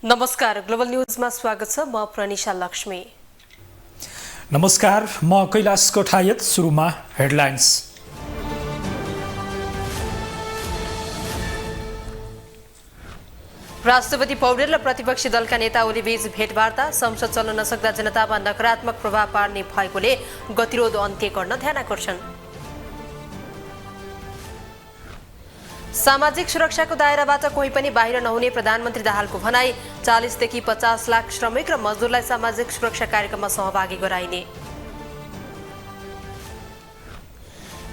नमस्कार, ग्लोबल न्यूजमा स्वागत छ। म प्रनिशा लक्ष्मी। नमस्कार, म कैलाश कोठायत। सुरुमा हेडलाइन्स। राष्ट्रपति पौडेल र प्रतिपक्षी दलका नेता ओलीबीच भेटवार्ता। संसद चल्न नसक्दा जनतामा नकारात्मक प्रभाव पार्ने भएकोले गतिरोध अन्त्य गर्न ध्यानाकर्षण। सामाजिक सुरक्षाको दायराबाट कोही पनि बाहिर नहुने प्रधानमन्त्री दाहालको भनाई। 40 देखि 50 लाख श्रमिक र मजदुरलाई सामाजिक सुरक्षा कार्यक्रममा सहभागी गराइने।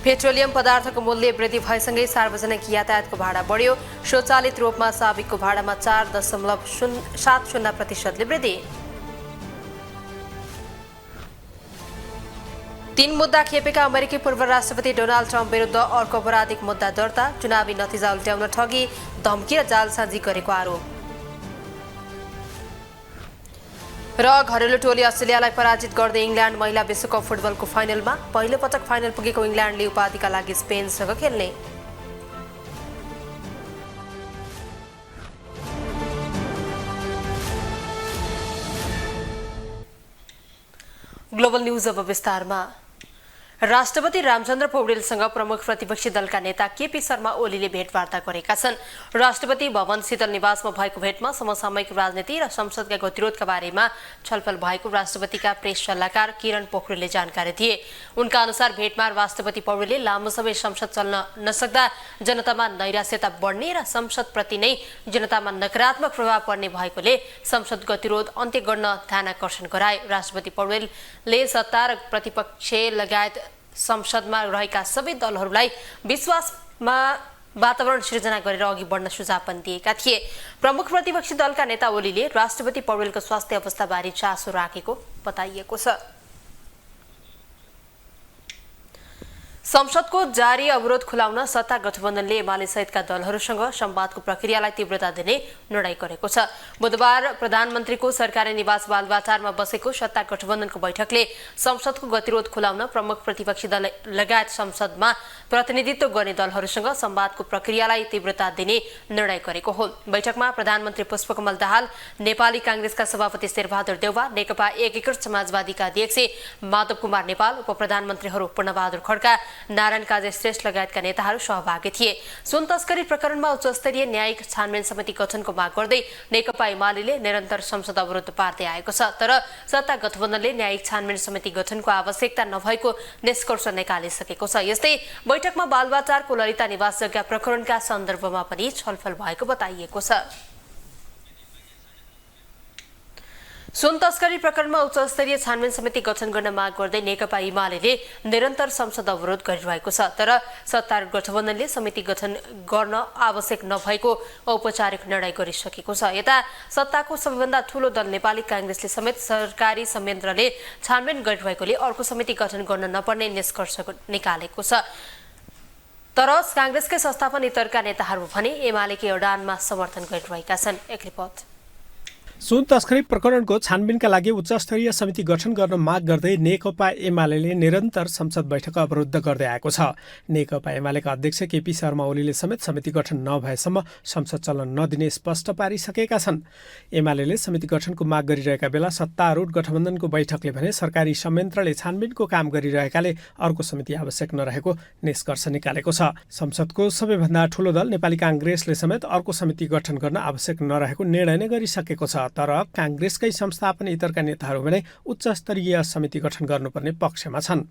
पेट्रोलियम पदार्थको मूल्य वृद्धि भएसँगै सार्वजनिक यातायातको भाडा बढ्यो। स्वचालित रूपमा साबिकको भाडामा 4.70% वृद्धि। 3 मुद्दा खेपेका अमेरिकी पूर्व राष्ट्रपति डोनाल्ड ट्रम्प विरुद्ध अर्को आपराधिक मुद्दा दर्ता। चुनावी नतिजा उल्ट्याउन ठगी, धम्की र जालसाजी गरेको आरोप। र घरेलु टोली अस्ट्रेलियालाई पराजित गर्दै इङ्ल्यान्ड महिला विश्वकप फुटबलको फाइनलमा। पहिलो पटक फाइनल पुगेको इङ्ल्यान्डले उपाधिका लागि स्पेनसँग खेल्ने। ग्लोबल न्यूज अब विस्तारमा। राष्ट्रपति रामचन्द्र पौडेलसँग प्रमुख प्रतिपक्षी दलका नेता केपी शर्मा ओलीले भेटवार्ता गरेका छन्। राष्ट्रपति भवन शीतल निवासमा भएको भेटमा समसामयिक राजनीति र संसदका गतिरोधका बारेमा छलफल भएको राष्ट्रपतिका प्रेस सल्लाहकार किरण पोखरेलले जानकारी दिए। उनका अनुसार भेटमा राष्ट्रपति पौडेलले लामो समय संसद चल्न नसक्दा जनतामा नैराश्यता बढ्ने र संसदप्रति नै जनतामा नकारात्मक प्रभाव पर्ने भएकोले संसद गतिरोध अन्त्य गर्न ध्यानाकर्षण गराए। राष्ट्रपति पौडेलले सत्ता र प्रतिपक्ष लगायत संसदमा रहेका सबै दलहरूलाई विश्वासमा वातावरण सिर्जना गरेर अघि बढ्न सुझाव पनि दिएका थिए। प्रमुख प्रतिपक्षी दलका नेता ओलीले राष्ट्रपति पौडेलको स्वास्थ्य अवस्थाबारे चासो राखेको बताइएको छ। संसदको जारी अवरोध खुलाउन सत्ता गठबन्धनले एमाले सहितका दलहरूसँग संवादको प्रक्रियालाई तीव्रता दिने निर्णय गरेको छ। बुधबार प्रधानमन्त्रीको सरकारी निवास बालुवाटारमा बसेको सत्ता गठबन्धनको बैठकले संसदको गतिरोध खुलाउन प्रमुख प्रतिपक्षी दल लगायत संसदमा प्रतिनिधित्व गर्ने दलहरूसँग संवादको प्रक्रियालाई तीव्रता दिने निर्णय गरेको हो। बैठकमा प्रधानमन्त्री पुष्पकमल दाहाल, नेपाली कांग्रेसका सभापति शेरबहादुर देउवा, नेकपा एकीकृत समाजवादीका अध्यक्ष माधव कुमार नेपाल, उपप्रधानमन्त्रीहरू पूर्णबहादुर खड्का, नारायण काजी श्रेष्ठ लगायतका नेताहरू सहभागी थिए। सुन तस्करी प्रकरणमा उच्चस्तरीय न्यायिक छानबिन समिति गठनको माग गर्दै नेकपा एमाले निरन्तर संसद अवरोध पार्दै आएको छ। तर सत्ता गठबन्धनले न्यायिक छानबिन समिति गठनको आवश्यकता नभएको निष्कर्ष निकालिसकेको छ। यस्तै बैठकमा बालुवाटारको ललिता निवास जग्गा प्रकरणका सन्दर्भमा पनि छलफल भएको बताइएको छ। सुन तस्करी प्रकरणमा उच्चस्तरीय छानबिन समिति गठन गर्न माग गर्दै नेकपा एमाले निरन्तर संसद अवरोध गरिरहेको छ। तर सत्तारूढ गठबन्धनले समिति गठन गर्न आवश्यक नभएको औपचारिक निर्णय गरिसकेको छ। यता सत्ताको सबैभन्दा ठूलो दल नेपाली कांग्रेसले समेत सरकारी संयन्त्रले छानबिन गरिरहेकोले अर्को समिति गठन गर्न नपर्ने निष्कर्ष निकालेको छ। तर कांग्रेसकै संस्थापन इतरका नेताहरू भने एमालेकै अडानमा समर्थन गरिरहेका छन्। एक रिपोर्ट। सुन तस्करी प्रकरणको छानबिनका लागि उच्चस्तरीय समिति गठन गर्न माग गर्दै नेकपा एमाले निरन्तर संसद बैठक अवरुद्ध गर्दै आएको छ। नेकपा एमालेका अध्यक्ष केपी शर्मा ओलीले समेत समिति गठन नभएसम्म संसद चल्न नदिने स्पष्ट पारिसकेका छन्। एमाले समिति गठनको माग गरिरहेका बेला सत्तारूढ गठबन्धनको बैठकले भने सरकारी संयन्त्रले छानबिनको काम गरिरहेकाले अर्को समिति आवश्यक नरहेको निष्कर्ष निकालेको छ। संसदको सबैभन्दा ठूलो दल नेपाली कांग्रेसले समेत अर्को समिति गठन गर्न आवश्यक नरहेको निर्णय नै गरिसकेको छ। तर कांग्रेसकै संस्थापन इतरका नेताहरू भने उच्च स्तरीय समिति गठन गर्नुपर्ने पक्षमा छन्।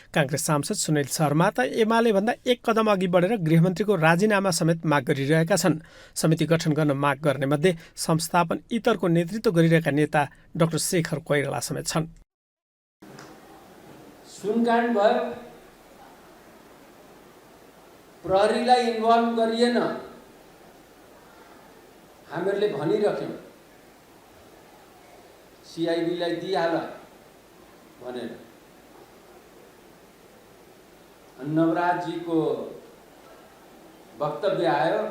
कांग्रेस सांसद सुनिल शर्मा त एमाले भन्दा एक कदम अघि बढेर गृहमन्त्रीको राजीनामा समेत माग गरिरहेका छन्। समिति गठन गर्न माग गर्ने मध्ये संस्थापन इतरको नेतृत्व गरिरहेका नेता डाक्टर शेखर कोइराला समेत छन्। सुनकाण्ड भयो, प्रहरीलाई इन्भल्भ गरिएन, हामीहरूले भनिराख्यौँ सीआईबीलाई दिइहाल भनेर। नवराजजीको वक्तव्य आयो,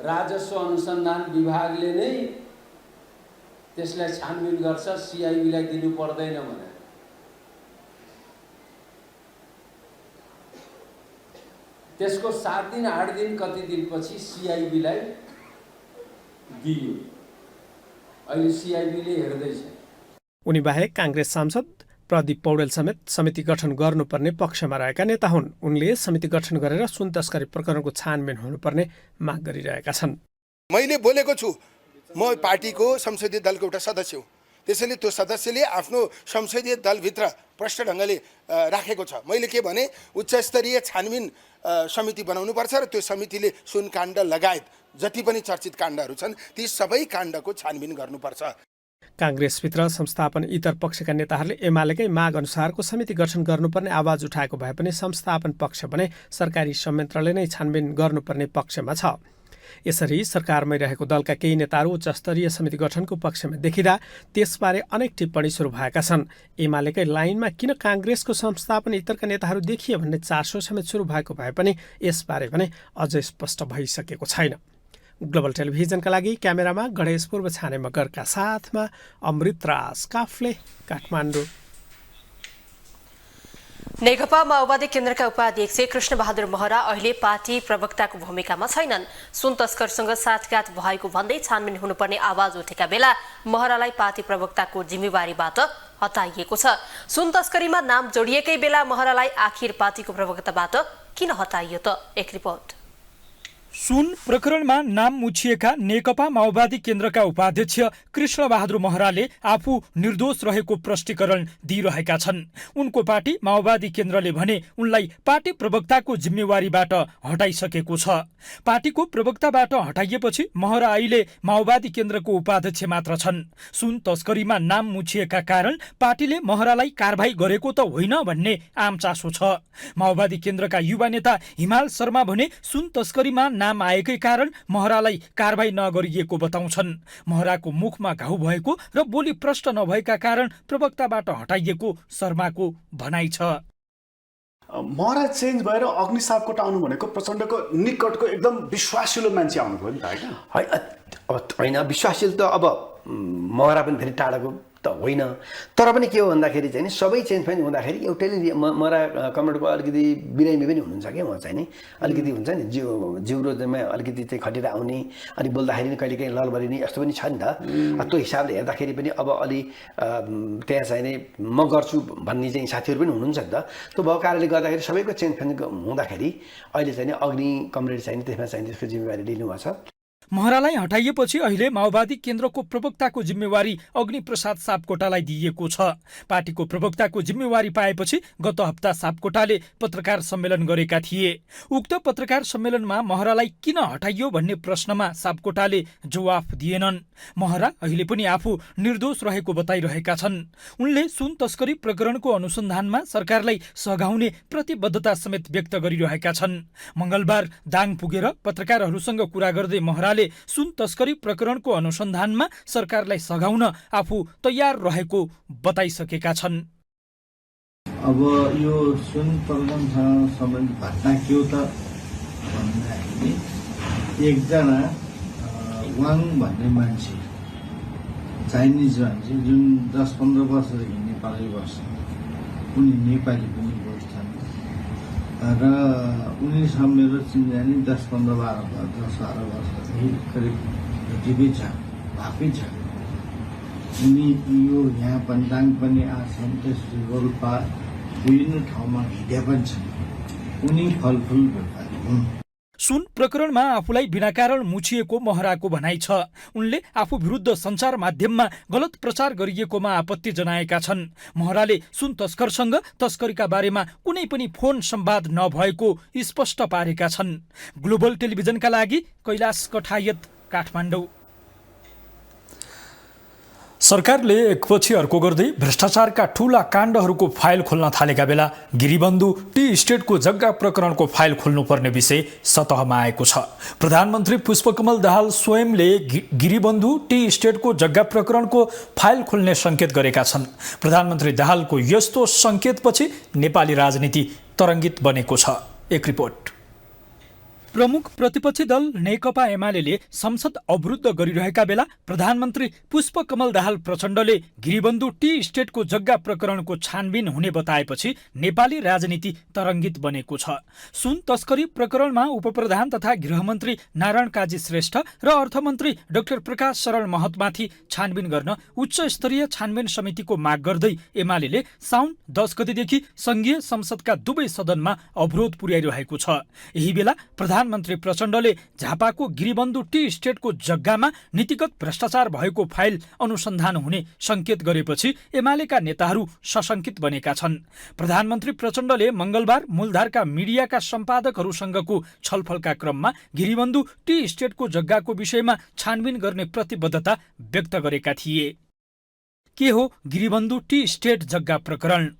राजस्व अनुसन्धान विभागले नै त्यसलाई छानबिन गर्छ, सीआईबीलाई दिनु पर्दैन भनेर। त्यसको 7 दिन 8 दिन कति दिनपछि सीआईबीलाई दियो। अहिले सिआइबीले हेर्दैछ। उनी बाहेक काङ्ग्रेस सांसद प्रदीप पौडेल समेत समिति गठन गर्नुपर्ने पक्षमा रहेका नेता हुन्। उनले समिति गठन गरेर सुन तस्करी प्रकरणको छानबिन हुनुपर्ने माग गरिरहेका छन्। मैले बोलेको छु, म पार्टीको संसदीय दलको एउटा सदस्य हुँ, त्यसैले त्यो सदस्यले आफ्नो संसदीय दलभित्र प्रष्ट ढङ्गले राखेको छ। मैले के भने उच्च स्तरीय छानबिन समिति बनाउनुपर्छ र त्यो समितिले सुन काण्ड लगायत जति पनि चर्चित काण्डहरू छन् ती सबै काण्डको छानबिन गर्नुपर्छ। काङ्ग्रेसभित्र संस्थापन इतर पक्षका नेताहरूले एमालेकै माग अनुसारको समिति गठन गर्नुपर्ने आवाज उठाएको भए पनि संस्थापन पक्ष भने सरकारी संयन्त्रले नै छानबिन गर्नुपर्ने पक्षमा छ। यसरी सरकारमै रहेको दलका केही नेताहरू उच्चस्तरीय समिति गठनको पक्षमा देखिँदा त्यसबारे अनेक टिप्पणी सुरु भएका छन्। एमालेकै लाइनमा किन काङ्ग्रेसको संस्थापन इतरका नेताहरू देखिए भन्ने चासो समेत सुरु भएको भए पनि यसबारे पनि अझै स्पष्ट भइसकेको छैन। ग्लोबल टेलिभिजनका लागि क्यामेरामा गणेश पूर्व छाने मगरका साथमा अमृतराज काफ्ले, काठमाडौँ। नेकपा माओवादी केन्द्रका उपाध्यक्ष कृष्णबहादुर महरा अहिले पार्टी प्रवक्ताको भूमिकामा छैनन्। सुन तस्करसँग साठगाँठ भएको भन्दै छानबिन हुनुपर्ने आवाज उठेका बेला महरालाई पार्टी प्रवक्ताको जिम्मेवारीबाट हटाइएको छ। सुन तस्करीमा नाम जोडिएकै बेला महरालाई आखिर पार्टीको प्रवक्ताबाट किन हटाइयो त? एक रिपोर्ट। सुन प्रकरणमा नाम मुछिएका नेकपा माओवादी केन्द्रका उपाध्यक्ष कृष्णबहादुर महराले आफू निर्दोष रहेको प्रष्टीकरण दिइरहेका छन्। उनको पार्टी माओवादी केन्द्रले भने उनलाई पार्टी प्रवक्ताको जिम्मेवारीबाट हटाइसकेको छ। पार्टीको प्रवक्ताबाट हटाइएपछि महरा अहिले माओवादी केन्द्रको उपाध्यक्ष मात्र छन्। सुन तस्करीमा नाम मुछिएका कारण पार्टीले महरालाई कारबाही गरेको त होइन भन्ने आम चासो छ। माओवादी केन्द्रका युवा नेता हिमाल शर्मा भने सुन तस्करीमा नाम आएकै कारण महरालाई कारबाही नगरिएको बताउँछन्। महराको मुखमा घाउ भएको र बोली प्रष्ट नभएका कारण प्रवक्ताबाट हटाइएको शर्माको भनाइ छ। महरा चेन्ज भएर अग्नि सापकोटा आउनु भनेको प्रचण्डको निकटको एकदम विश्वासिलो मान्छे आउनुभयो नि त होइन विश्वासशील त अब महरा पनि धेरै टाढाको त होइन। तर पनि के हो भन्दाखेरि चाहिँ सबै चेन्ज पनि हुँदाखेरि एउटैले महरा कमरेडको अलिकति बिरामी पनि हुनुहुन्छ क्या, उहाँ चाहिँ नि अलिकति हुन्छ नि जिउरोमा अलिकति चाहिँ खटेर आउने, अनि बोल्दाखेरि नि कहिले काहीँ ललबरी नि यस्तो पनि छ नि त। त्यो हिसाबले हेर्दाखेरि पनि अब अलि त्यहाँ चाहिँ नि म गर्छु भन्ने चाहिँ साथीहरू पनि हुनुहुन्छ नि त। त्यो भएको कारणले गर्दाखेरि सबैको चेन्ज पनि हुँदाखेरि अहिले चाहिँ नि अग्नि कमरेड चाहिँ त्यसमा चाहिँ त्यसको जिम्मेवारी लिनुभएको छ। महरालाई हटाइएपछि अहिले माओवादी केन्द्रको प्रवक्ताको जिम्मेवारी अग्निप्रसाद सापकोटालाई दिइएको छ। पार्टीको प्रवक्ताको जिम्मेवारी पाएपछि गत हप्ता सापकोटाले पत्रकार सम्मेलन गरेका थिए। उक्त पत्रकार सम्मेलनमा महरालाई किन हटाइयो भन्ने प्रश्नमा सापकोटाले जवाफ दिएनन्। महरा अहिले पनि आफू निर्दोष रहेको बताइरहेका छन्। उनले सुन तस्करी प्रकरणको अनुसन्धानमा सरकारलाई सघाउने प्रतिबद्धता समेत व्यक्त गरिरहेका छन्। मंगलबार दाङ पुगेर पत्रकारहरूसँग कुरा गर्दै महरा सुन तस्करी प्रकरणको अनुसन्धानमा सरकारलाई सघाउन आफू तयार रहेको बताइसकेका छन्। अब यो सुन प्रकरणसँग सम्बन्धित घटना के हो त भन्दाखेरि एकजना वाङ भन्ने मान्छे, चाइनिज मान्छे जुन 10-15 वर्षदेखि नेपाली बस्छ, उनी नेपाली पनि बोल्छन् र उनीसँग मेरो चिन्जानी 10-15-12 वर्षदेखि करिब भेटेकै छ, भएकै छ। उनी यो यहाँ पन्दाङ पनि आछन्, त्यसपछि रोल्पा विभिन्न ठाउँमा हिँडे पनि छन्। उनी फलफुल व्यापारी हुन्। सुन प्रकरणमा आफूलाई बिना कारण मुछिएको महराको भनाइ छ। उनले आफू विरुद्ध सञ्चार माध्यममा गलत प्रचार गरिएकोमा आपत्ति जनाएका छन्। महराले सुन तस्करसँग तस्करीका बारेमा कुनै पनि फोन संवाद नभएको स्पष्ट पारेका छन्। ग्लोबल टेलिभिजनका लागि कैलाश कठायत, काठमाडौँ। सरकारले एकपछि अर्को गर्दै भ्रष्टाचारका ठूला काण्डहरूको फाइल खोल्न थालेका बेला गिरिबन्धु टी स्टेटको जग्गा प्रकरणको फाइल खोल्नुपर्ने विषय सतहमा आएको छ। प्रधानमन्त्री पुष्पकमल दाहाल स्वयंले गिरिबन्धु टी स्टेटको जग्गा प्रकरणको फाइल खोल्ने संकेत गरेका छन्। प्रधानमन्त्री दाहालको यस्तो संकेतपछि नेपाली राजनीति तरङ्गित बनेको छ। एक रिपोर्ट। प्रमुख प्रतिपक्षी दल नेकपा एमाले संसद अवरुद्ध गरिरहेका बेला प्रधानमन्त्री पुष्पकमल दाहाल प्रचण्डले गिरिबन्धु टी स्टेटको जग्गा प्रकरणको छानबिन हुने बताएपछि नेपाली राजनीति तरङ्गित बनेको छ। सुन तस्करी प्रकरणमा उपप्रधान तथा गृहमन्त्री नारायण काजी श्रेष्ठ र अर्थमन्त्री डाक्टर प्रकाश शरण महतमाथि छानबिन गर्न उच्च स्तरीय छानबिन समितिको माग गर्दै एमाले साउन 10 गतेदेखि संघीय संसदका दुवै सदनमा अवरोध पुर्याइरहेको छ। यही बेला प्रधानमन्त्री प्रचण्डले झापाको गिरिबन्धु टी स्टेटको जग्गामा नीतिगत भ्रष्टाचार भएको फाइल अनुसन्धान हुने संकेत गरेपछि एमालेका नेताहरू सशंकित बनेका छन्। प्रधानमन्त्री प्रचण्डले मंगलबार मूलधारका मिडियाका सम्पादकहरूसँगको छलफलका क्रममा गिरिबन्धु टी स्टेटको जग्गाको विषयमा छानबिन गर्ने प्रतिबद्धता व्यक्त गरेका थिए। के हो गिरिबन्धु टी स्टेट जग्गा प्रकरण?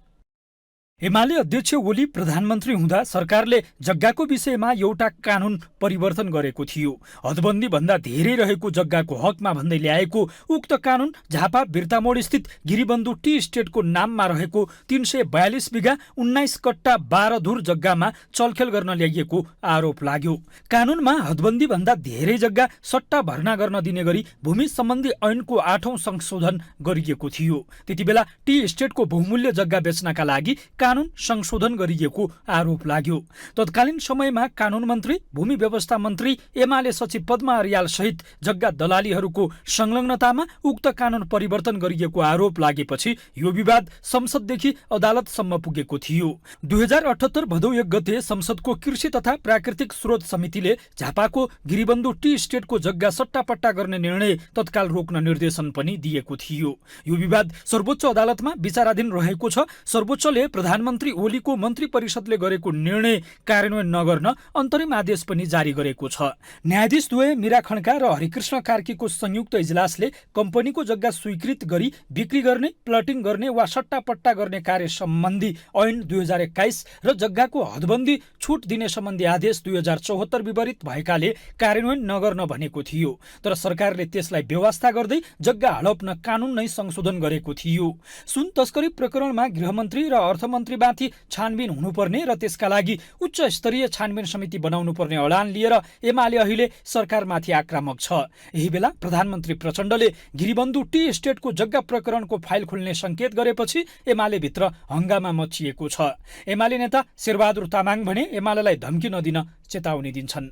एमाले अध्यक्ष ओली प्रधानमन्त्री हुँदा सरकारले जग्गाको विषयमा एउटा कानून परिवर्तन गरेको थियो। हदबन्दी भन्दा धेरै रहेको जग्गाको हकमा भन्दै ल्याएको उक्त कानून झापा बिर्तामोड स्थित गिरिबन्धु टी स्टेटको नाममा रहेको 342 बिघा 19 कट्टा 12 धुर जग्गामा चलखेल गर्न ल्याइएको आरोप लाग्यो। कानूनमा हदबन्दी भन्दा धेरै जग्गा सट्टा भर्ना गर्न दिने गरी भूमि सम्बन्धी ऐनको 8औं संशोधन गरिएको थियो। त्यतिबेला टी स्टेटको बहुमूल्य जग्गा बेच्नका लागि कानून संशोधन गरिएको आरोप लाग्यो। तत्कालीन समयमा कानून मन्त्री, भूमि व्यवस्था मन्त्री, एमाले सचिव पद्मा अर्याल सहित जग्गा दलालीहरूको संलग्नतामा उक्त कानून परिवर्तन गरिएको आरोप लागेपछि यो विवाद संसददेखि अदालतसम्म पुगेको थियो। 2078 भदौ 1 गते संसदको कृषि तथा प्राकृतिक स्रोत समितिले झापाको गिरिबन्धु टी स्टेटको जग्गा सट्टापट्टा गर्ने निर्णय तत्काल रोक्न निर्देशन पनि दिएको थियो। यो विवाद सर्वोच्च अदालतमा विचाराधीन रहेको छ। सर्वोच्चले प्रधानमन्त्री ओलीको मन्त्री परिषदले गरेको निर्णय कार्यान्वयन नगर्न अन्तरिम आदेश पनि जारी गरेको छ। न्यायाधीश द्वय मीरा खड्का र हरिकृष्ण कार्कीको संयुक्त इजलासले कम्पनीको जग्गा स्वीकृत गरी बिक्री गर्ने, प्लटिङ गर्ने वा सट्टापट्टा गर्ने कार्य सम्बन्धी ऐन 2021 र जग्गाको हदबन्दी छुट दिने सम्बन्धी आदेश 2074 विपरीत भएकाले कार्यान्वयन नगर्न भनेको थियो। तर सरकारले त्यसलाई व्यवस्था गर्दै जग्गा हडप्न कानून नै संशोधन गरेको थियो। सुन तस्करी प्रकरणमा गृहमन्त्री र अर्थमन्त्रीमाथि छानबिन हुनुपर्ने र त्यसका लागि उच्च स्तरीय छानबिन समिति बनाउनुपर्ने अडान लिएर एमाले अहिले सरकारमाथि आक्रामक छ। यही बेला प्रधानमन्त्री प्रचण्डले गिरिबन्धु टी स्टेटको जग्गा प्रकरणको फाइल खोल्ने संकेत गरेपछि एमाले भित्र हंगामा मचिएको छ। एमाले नेता शेरबहादुर तामाङ भने एमालेलाई धम्की नदिन चेतावनी दिन्छन्।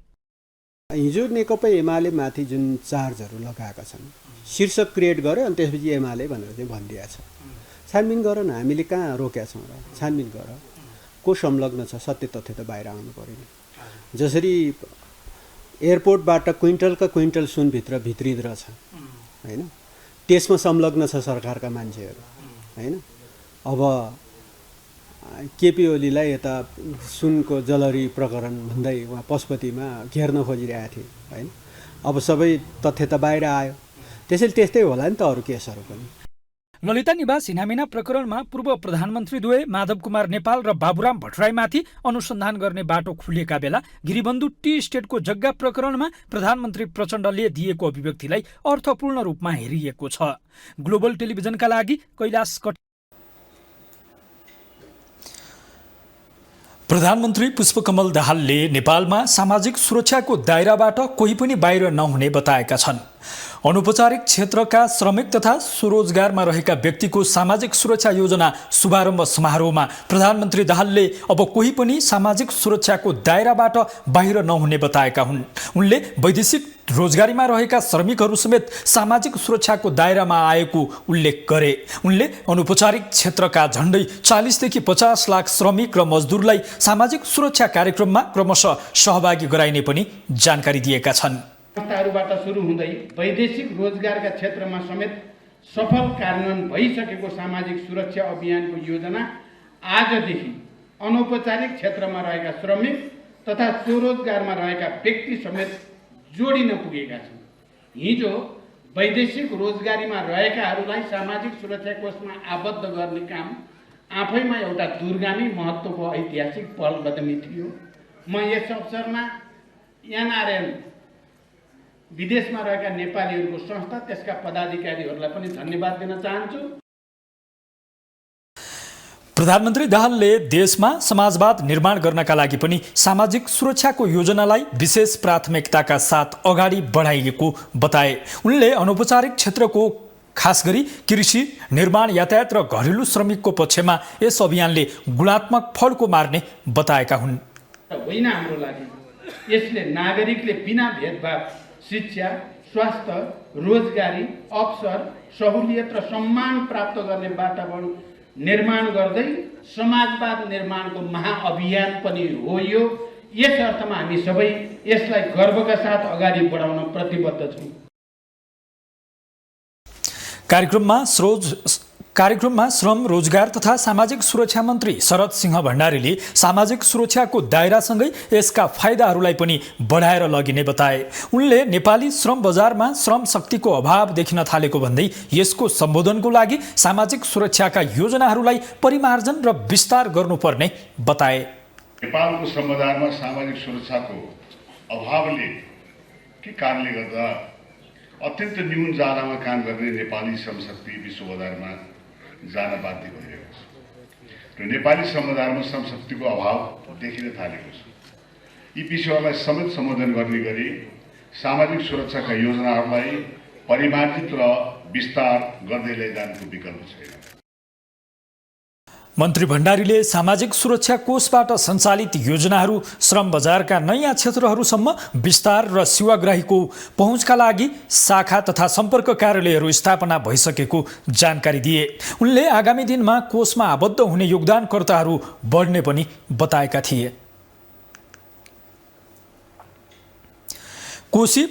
हिजो नेकपा एमाले माथि जुन चार्जहरू लगाएका छन्, शीर्षक क्रिएट गर्यो अनि त्यसपछि एमाले भनेर चाहिँ भनिदिएको छ। छानबिन गर न, हामीले कहाँ रोकेका छौँ र? छानबिन गर, को संलग्न छ, सत्य तथ्य त बाहिर आउनु पर्यो नि। जसरी एयरपोर्टबाट क्विन्टलका क्विन्टल सुनभित्र भित्रिद रहेछ होइन, त्यसमा संलग्न छ सरकारका मान्छेहरू होइन। अब केपी ओलीलाई यता सुनको जलरी प्रकरण भन्दै उहाँ पशुपतिमा घेर्न खोजिरहेको थिए होइन। अब सबै तथ्य त बाहिर आयो, त्यसैले त्यस्तै होला नि त अरू केसहरू पनि। ललिता निवास हिनामिना प्रकरणमा पूर्व प्रधानमन्त्री द्वय माधव कुमार नेपाल र बाबुराम भट्टराईमाथि अनुसन्धान गर्ने बाटो खुलेका बेला गिरिबन्धु टी स्टेटको जग्गा प्रकरणमा प्रधानमन्त्री प्रचण्डले दिएको अभिव्यक्तिलाई अर्थपूर्ण रूपमा हेरिएको छ। ग्लोबल टेलिभिजनका लागि कैलाश कट। प्रधानमन्त्री पुष्पकमल दाहालले नेपालमा सामाजिक सुरक्षाको दायराबाट कोही पनि बाहिर नहुने बताएका छन्। अनौपचारिक क्षेत्रका श्रमिक तथा स्वरोजगारमा रहेका व्यक्तिको सामाजिक सुरक्षा योजना शुभारम्भ समारोहमा प्रधानमन्त्री दाहालले अब कोही पनि सामाजिक सुरक्षाको दायराबाट बाहिर नहुने बताएका हुन्। उनले वैदेशिक रोजगारीमा रहेका श्रमिकहरू समेत सामाजिक सुरक्षाको दायरामा आएको उल्लेख गरे। उनले अनौपचारिक क्षेत्रका झण्डै 40 देखि 50 लाख श्रमिक र मजदुरलाई सामाजिक सुरक्षा कार्यक्रममा क्रमशः सहभागी गराइने पनि जानकारी दिएका छन्। संस्थाहरूबाट सुरु हुँदै वैदेशिक रोजगारका क्षेत्रमा समेत सफल कार्यान्वयन भइसकेको सामाजिक सुरक्षा अभियानको योजना आजदेखि अनौपचारिक क्षेत्रमा रहेका श्रमिक तथा स्वरोजगारमा रहेका व्यक्ति समेत जोडिन पुगेका छन्। हिजो वैदेशिक रोजगारीमा रहेकाहरूलाई सामाजिक सुरक्षा कोषमा आबद्ध गर्ने काम आफैमा एउटा दूरगामी महत्त्वको ऐतिहासिक पहलकदमी थियो। म यस अवसरमा एनआरएन विदेशमा रहेका नेपालीहरूको संस्था, त्यसका पदाधिकारीहरूलाई पनि धन्यवाद दिन चाहन्छु। प्रधानमन्त्री दाहालले देशमा समाजवाद निर्माण गर्नका लागि पनि सामाजिक सुरक्षाको योजनालाई विशेष प्राथमिकताका साथ अगाडि बढाइएको बताए। उनले अनौपचारिक क्षेत्रको खास गरी कृषि, निर्माण, यातायात र घरेलु श्रमिकको पक्षमा यस अभियानले गुणात्मक फड्को मार्ने बताएका हुन्। होइन हाम्रो लागि यसले नागरिकले बिना भेदभाव शिक्षा, स्वास्थ्य, रोजगारी, अवसर, सहुलियत र सम्मान प्राप्त गर्ने वातावरण निर्माण गर्दै समाजवाद निर्माणको महाअभियान पनि हो यो। यस अर्थमा हामी सबै यसलाई गर्वका साथ अगाडि बढाउन प्रतिबद्ध छौँ। कार्यक्रममा श्रम, रोजगार तथा सामाजिक सुरक्षा मन्त्री शरद सिंह भण्डारीले सामाजिक सुरक्षाको दायरासँगै यसका फाइदाहरूलाई पनि बढाएर लगिने बताए। उनले नेपाली श्रम बजारमा श्रम शक्तिको अभाव देखिन थालेको भन्दै यसको सम्बोधनको लागि सामाजिक सुरक्षाका योजनाहरूलाई परिमार्जन र विस्तार गर्नुपर्ने बताए। नेपालको श्रम बजारमा सामाजिक सुरक्षाको अभावले के कारणले गर्दा अत्यन्त न्यून जारामा काम गर्ने नेपाली श्रमशक्ति विश्व बजारमा जान बाध्य भइरहेको छ र नेपाली श्रम बजारमा श्रमशक्तिको अभाव देखिन थालेको छ। यी विषयहरूलाई समेत सम्बोधन गर्ने गरी सामाजिक सुरक्षाका योजनाहरूलाई परिमार्जित र विस्तार गर्दै लैजानुको विकल्प छैन। मन्त्री भण्डारीले सामाजिक सुरक्षा कोषबाट सञ्चालित योजनाहरू श्रम बजारका नयाँ क्षेत्रहरूसम्म विस्तार र सेवाग्राहीको पहुँचका लागि शाखा तथा सम्पर्क कार्यालयहरू स्थापना भइसकेको जानकारी दिए। उनले आगामी दिनमा कोषमा आबद्ध हुने योगदानकर्ताहरू बढ्ने पनि बताएका थिए। कोशी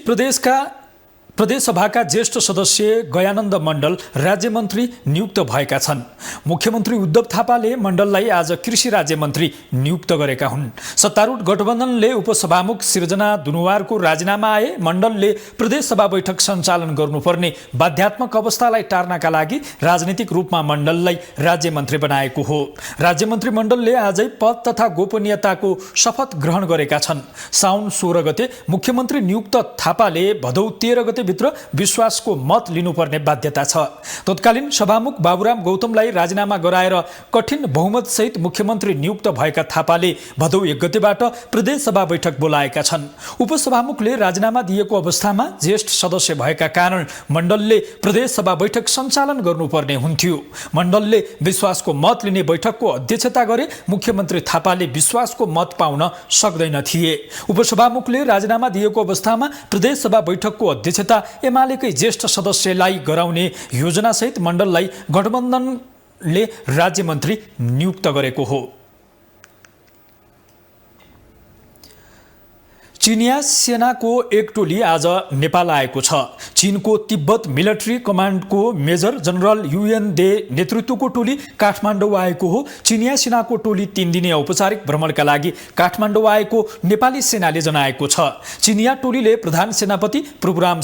प्रदेशसभाका ज्येष्ठ सदस्य गयानन्द मण्डल राज्यमन्त्री नियुक्त भएका छन्। मुख्यमन्त्री उद्धव थापाले मण्डललाई आज कृषि राज्यमन्त्री नियुक्त गरेका हुन्। सत्तारूढ गठबन्धनले उपसभामुख सिर्जना दुनुवारको राजीनामा आए मण्डलले प्रदेशसभा बैठक सञ्चालन गर्नुपर्ने बाध्यात्मक अवस्थालाई टार्नका लागि राजनीतिक रूपमा मण्डललाई राज्यमन्त्री बनाएको हो। राज्यमन्त्री मण्डलले आजै पद तथा गोपनीयताको शपथ ग्रहण गरेका छन्। साउन 16 गते मुख्यमन्त्री नियुक्त थापाले भदौ 13 गते भित्र विश्वासको मत लिनुपर्ने बाध्यता छ। तत्कालीन सभामुख बाबुराम गौतमलाई राजीनामा गराएर कठिन बहुमत सहित मुख्यमन्त्री नियुक्त भएका थापाले भदौ 1 गतेबाट प्रदेशसभा बैठक बोलाएका छन्। उपसभामुखले राजीनामा दिएको अवस्थामा ज्येष्ठ सदस्य भएका कारण मण्डलले प्रदेशसभा बैठक सञ्चालन गर्नुपर्ने हुन्थ्यो। मण्डलले विश्वासको मत लिने बैठकको अध्यक्षता गरे मुख्यमन्त्री थापाले विश्वासको मत पाउन सक्दैन थिए। उपसभामुखले राजीनामा दिएको अवस्थामा प्रदेशसभा बैठकको अध्यक्षता एमालेकै ज्येष्ठ सदस्यलाई गराउने योजनासहित मण्डललाई गठबन्धनले राज्यमन्त्री नियुक्त गरेको हो। चिनिया सेनाको एक टोली आज नेपाल आएको छ। चीनको तिब्बत मिलिट्री कमान्डको मेजर जनरल युएन दे नेतृत्वको टोली काठमाडौँ आएको हो। चिनिया सेनाको टोली 3 दिने औपचारिक भ्रमणका लागि काठमाडौँ आएको नेपाली सेनाले जनाएको छ। चिनिया टोलीले प्रधान सेनापति प्रभुराम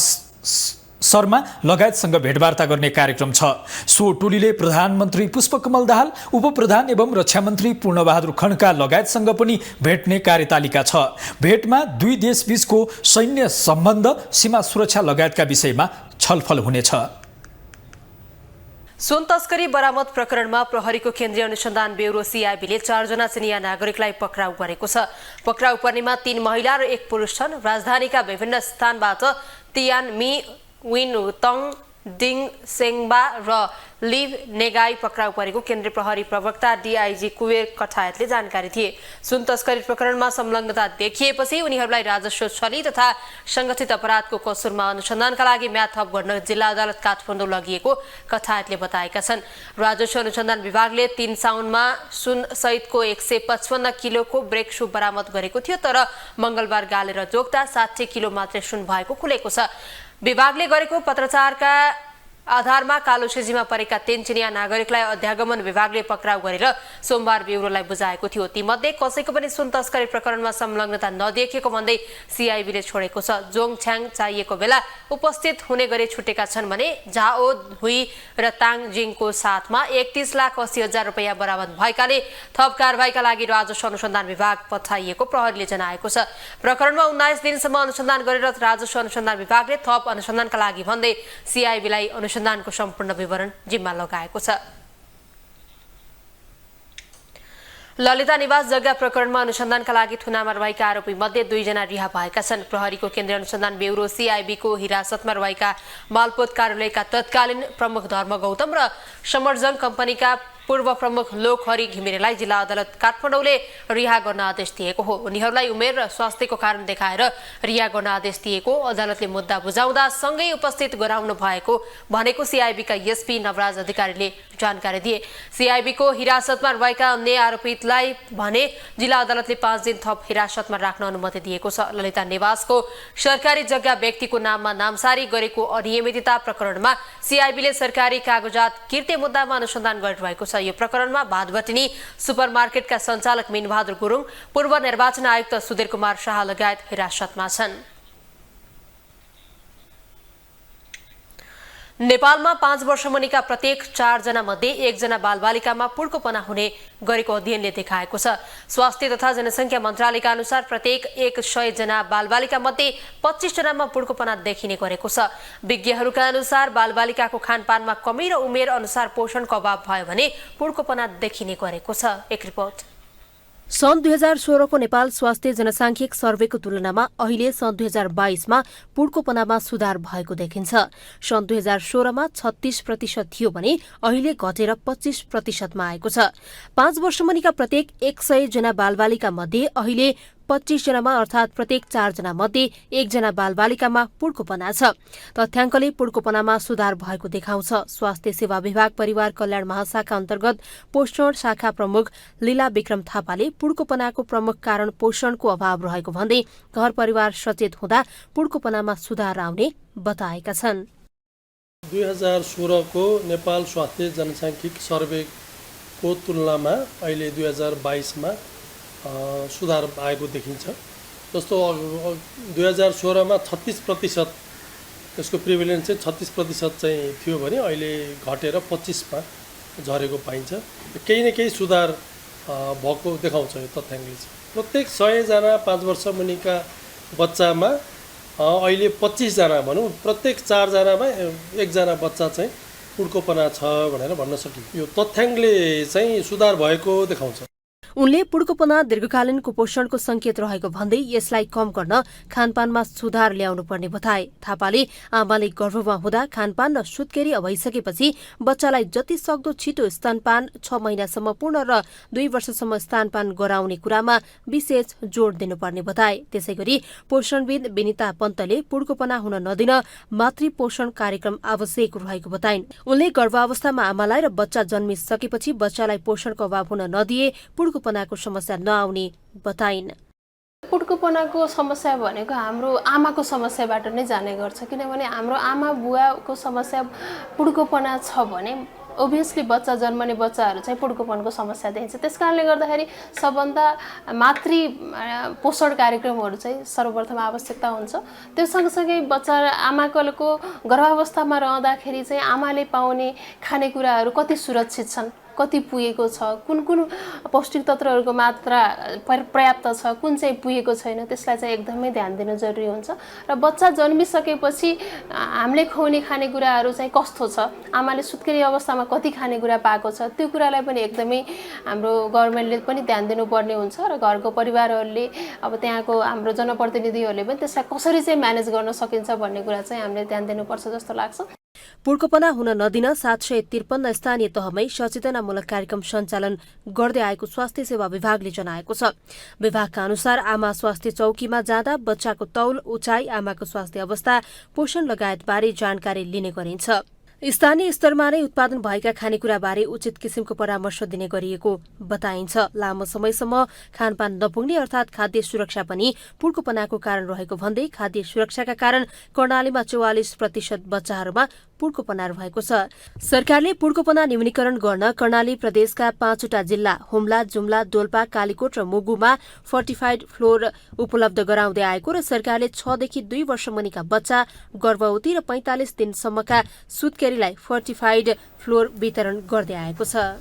शर्मा लगायतसँग भेटवार्ता गर्ने कार्यक्रम छ। सो टोलीले प्रधानमन्त्री पुष्पकमल दाहाल, उपप्रधान एवं रक्षामन्त्री पूर्णबहादुर खड्का लगायतसँग पनि भेट्ने कार्यतालिका छ। भेटमा दुई देशबीचको सैन्य सम्बन्ध, सीमा सुरक्षा लगायतका विषयमा छलफल हुनेछ। सुन तस्करी बरामद प्रकरणमा प्रहरीको केन्द्रीय अनुसन्धान ब्युरो सीआईबीले 4 जना चिनिया नागरिकलाई पक्राउ गरेको छ। पक्राउ पर्नेमा 3 महिला र 1 पुरुष छन्। राजधानीका विभिन्न स्थानबाट तियानमी, विनतङ, डिङ सेङबा र लिभ नेगाई पक्राउ परेको केन्द्रीय प्रहरी प्रवक्ता डीआईजी कुबेर कठायतले जानकारी दिए। सुन तस्करी प्रकरणमा संलग्नता देखिएपछि उनीहरूलाई राजस्व छली तथा संगठित अपराधको कसुरमा अनुसन्धानका लागि म्याद थप गर्न जिल्ला अदालत काठमाडौँ लगिएको कठायतले बताएका छन्। राजस्व अनुसन्धान विभागले 3 साउनमा सुन सहितको 155 किलोको ब्रेक सु बरामद गरेको थियो, तर मंगलबार गालेर जोग्दा 60 किलो मात्रै सुन भएको खुलेको छ। विभागले गरेको पत्रचारका आधारमा कालो सूचीमा परेका 3 चिनिया नागरिकलाई अध्यागमन विभागले पक्राउ गरेर सोमबार ब्युरोलाई बुझाएको थियो। तीमध्ये कसैको पनि सुन तस्करी प्रकरणमा संलग्नता नदेखिएको भन्दै सीआईबीले छोडेको छ। जोङ छ्याङ चाहिएको बेला उपस्थित हुने गरी छुटेका छन् भने झाओ हुई र ताङ जिङको साथमा 31,80,000 रुपैयाँ बरामद भएकाले थप कारबाहीका लागि राजस्व अनुसन्धान विभाग पठाइएको प्रहरीले जनाएको छ। प्रकरणमा 19 दिनसम्म अनुसन्धान गरेर राजस्व अनुसन्धान विभागले थप अनुसन्धानका लागि भन्दै सीआईबीलाई अनुसन्धानको सम्पूर्ण विवरण जिम्मा लगाएको छ। ललिता निवास जग्गा प्रकरणमा अनुसन्धानका लागि थुनामा रहेका आरोपी मध्ये 2 जना रिहा भएका छन्। प्रहरीको केन्द्रीय अनुसन्धान ब्युरो CIB को हिरासतमा रहेका मालपोत कार्यालयका तत्कालीन प्रमुख धर्म गौतम र समर्जन कम्पनीका पूर्व प्रमुख लोकहरि घिमिरेलाई जिल्ला अदालत काठमाडौँले रिहा गर्न आदेश दिएको हो। उनीहरूलाई उमेर र स्वास्थ्यको कारण देखाएर रिहा गर्न आदेश दिएको अदालतले मुद्दा बुझाउँदा सँगै उपस्थित गराउनु भएको भनेको CIB का SP नवराज अधिकारीले जानकारी दिए। CIB को हिरासतमा रहेका अन्य आरोपितलाई भने जिल्ला अदालतले 5 दिन थप हिरासतमा राख्न अनुमति दिएको छ। ललिता निवासको सरकारी जग्गा व्यक्तिको नाममा नामसारी गरेको अनियमितता प्रकरणमा CIB ले सरकारी कागजात किर्ते मुद्दामा अनुसन्धान गरिरहेको छ। यो प्रकरणमा भातबटिनी सुपरमार्केटका सञ्चालक मिनबहादुर गुरुङ, पूर्व निर्वाचन आयुक्त सुधीर कुमार शाह लगायत हिरासतमा छन्। नेपालमा 5 वर्ष मुनिका प्रत्येक 4 जना मध्ये 1 जना बालबालिकामा पुड्कोपना हुने गरेको अध्ययनले देखाएको छ। स्वास्थ्य तथा जनसङ्ख्या मन्त्रालयका अनुसार प्रत्येक 100 जना बालबालिका मध्ये 25 जनामा पुड्कोपना देखिने गरेको छ। विज्ञहरूका अनुसार बालबालिकाको खानपानमा कमी र उमेर अनुसार पोषणको अभाव भयो भने पुड्कोपना देखिने गरेको छ। एक रिपोर्ट। सन् 2016 को नेपाल स्वास्थ्य जनसाङ्ख्यिक सर्वेको तुलनामा अहिले सन् 2022 मा पुड्कोपनामा सुधार भएको देखिन्छ। सन् 2016 मा 36% थियो भने अहिले घटेर 25% मा आएको छ। 5 वर्ष मुनिका प्रत्येक 100 जना बालबालिका मध्ये अहिले 25 जनामा अर्थात् प्रत्येक 4 जना मध्ये 1 जना बालबालिकामा पुड्कोपना छ। तथ्याङ्कले पुड्कोपनामा सुधार भएको देखाउँछ। स्वास्थ्य सेवा विभाग परिवार कल्याण महाशाखा अन्तर्गत पोषण शाखा प्रमुख लीला विक्रम थापाले पुड्कोपनाको प्रमुख कारण पोषणको अभाव रहेको भन्दै घर परिवार सचेत हुँदा पुड्कोपनामा सुधार आउने बताएका छन्। 2016 को नेपाल स्वास्थ्य जनसाङ्ख्यिक सर्वेको तुलनामा अहिले 2022 मा सुधार आएको देखिन्छ। जस्तो 2016 मा 36% त्यसको प्रिभिलेन्स चाहिँ 36% चाहिँ थियो भने अहिले घटेर 25 मा झरेको पाइन्छ। केही न केही सुधार भएको देखाउँछ यो तथ्याङ्कले। प्रत्येक 100 जना 5 वर्ष मुनिका बच्चामा अहिले 25 जना भनौँ, प्रत्येक 4 जनामा 1 जना बच्चा चाहिँ पुड्कोपना छ भनेर भन्न सकिन्छ। यो तथ्याङ्कले चाहिँ सुधार भएको देखाउँछ। उनले पुड्कोपना दीर्घकालीन कुपोषणको संकेत रहेको भन्दै यसलाई कम गर्न खानपानमा सुधार ल्याउनु पर्ने बताए। थापाले आमाले गर्भमा हुँदा खानपान र सुत्केरी भइसकेपछि बच्चालाई जति सक्दो छिटो स्तनपान 6 महिनासम्म पूर्ण र 2 वर्षसम्म स्तनपान गराउने कुरामा विशेष जोड दिनुपर्ने बताए। त्यसैगरी पोषणविद विनिता पन्तले पुड्कोपना हुन नदिन मातृ पोषण कार्यक्रम आवश्यक रहेको बताइन्। उनले गर्भावस्थामा आमालाई र बच्चा जन्मिसकेपछि बच्चालाई पोषणको अभाव हुन नदिए पुड्कोपनाको समस्या नआउने बताइन्। पुड्कोपनाको समस्या भनेको हाम्रो आमाको समस्याबाट नै जाने गर्छ, किनभने हाम्रो आमा बुवाको समस्या पुड्कोपना छ भने ओभियसली बच्चा जन्मने बच्चाहरू चाहिँ पुड्कोपनको समस्या देखिन्छ। त्यसकारणले गर्दाखेरि सबभन्दा मातृ पोषण कार्यक्रमहरू चाहिँ सर्वप्रथम आवश्यकता हुन्छ। त्यो सँगसँगै बच्चा आमाको गर्भावस्थामा रहँदाखेरि चाहिँ आमाले पाउने खानेकुराहरू कति सुरक्षित छन्, कति पुगेको छ, कुन कुन पौष्टिक तत्त्वहरूको मात्रा पर्याप्त छ, कुन चाहिँ पुगेको छैन, त्यसलाई चाहिँ एकदमै ध्यान दिनु जरुरी हुन्छ। र बच्चा जन्मिसकेपछि हामीले खुवाउने खानेकुराहरू चाहिँ कस्तो छ, आमाले सुत्केरी अवस्थामा कति खानेकुरा पाएको छ, त्यो कुरालाई पनि एकदमै हाम्रो गभर्नमेन्टले पनि ध्यान दिनुपर्ने हुन्छ। र घरको परिवारहरूले अब त्यहाँको हाम्रो जनप्रतिनिधिहरूले पनि त्यसलाई कसरी चाहिँ म्यानेज गर्न सकिन्छ भन्ने कुरा चाहिँ हामीले ध्यान दिनुपर्छ जस्तो लाग्छ। पुड्कोपना हुन नदिन 753 स्थानीय तहमै सचेतनामूलक कार्यक्रम सञ्चालन गर्दै आएको स्वास्थ्य सेवा विभागले जनाएको छ। विभागका अनुसार आमा स्वास्थ्य चौकीमा जाँदा बच्चाको तौल, उचाइ, आमाको स्वास्थ्य अवस्था, पोषण लगायतबारे जानकारी लिने गरिन्छ। स्थानीय स्तरमा नै उत्पादन भएका खानेकुराबारे उचित किसिमको परामर्श दिने गरिएको बताइन्छ। लामो समयसम्म खानपान नपुग्ने अर्थात् खाद्य सुरक्षा पनि पुड्कोपनाको कारण रहेको भन्दै खाद्य सुरक्षाका कारण कर्णालीमा 44% बच्चाहरूमा पुड्कोपना रहेको छ। सरकारले पुड्कोपना न्यूनीकरण गर्न कर्णाली प्रदेशका 5वटा जिल्ला हुम्ला, जुम्ला, डोल्पा, कालीकोट र मुगुमा फोर्टिफाइड फ्लोर उपलब्ध गराउँदै आएको र सरकारले 6 देखि 2 वर्ष मुनिका बच्चा, गर्भवती र 45 दिनसम्मका सुत्केरीलाई फोर्टिफाइड फ्लोर वितरण गर्दै आएको छ।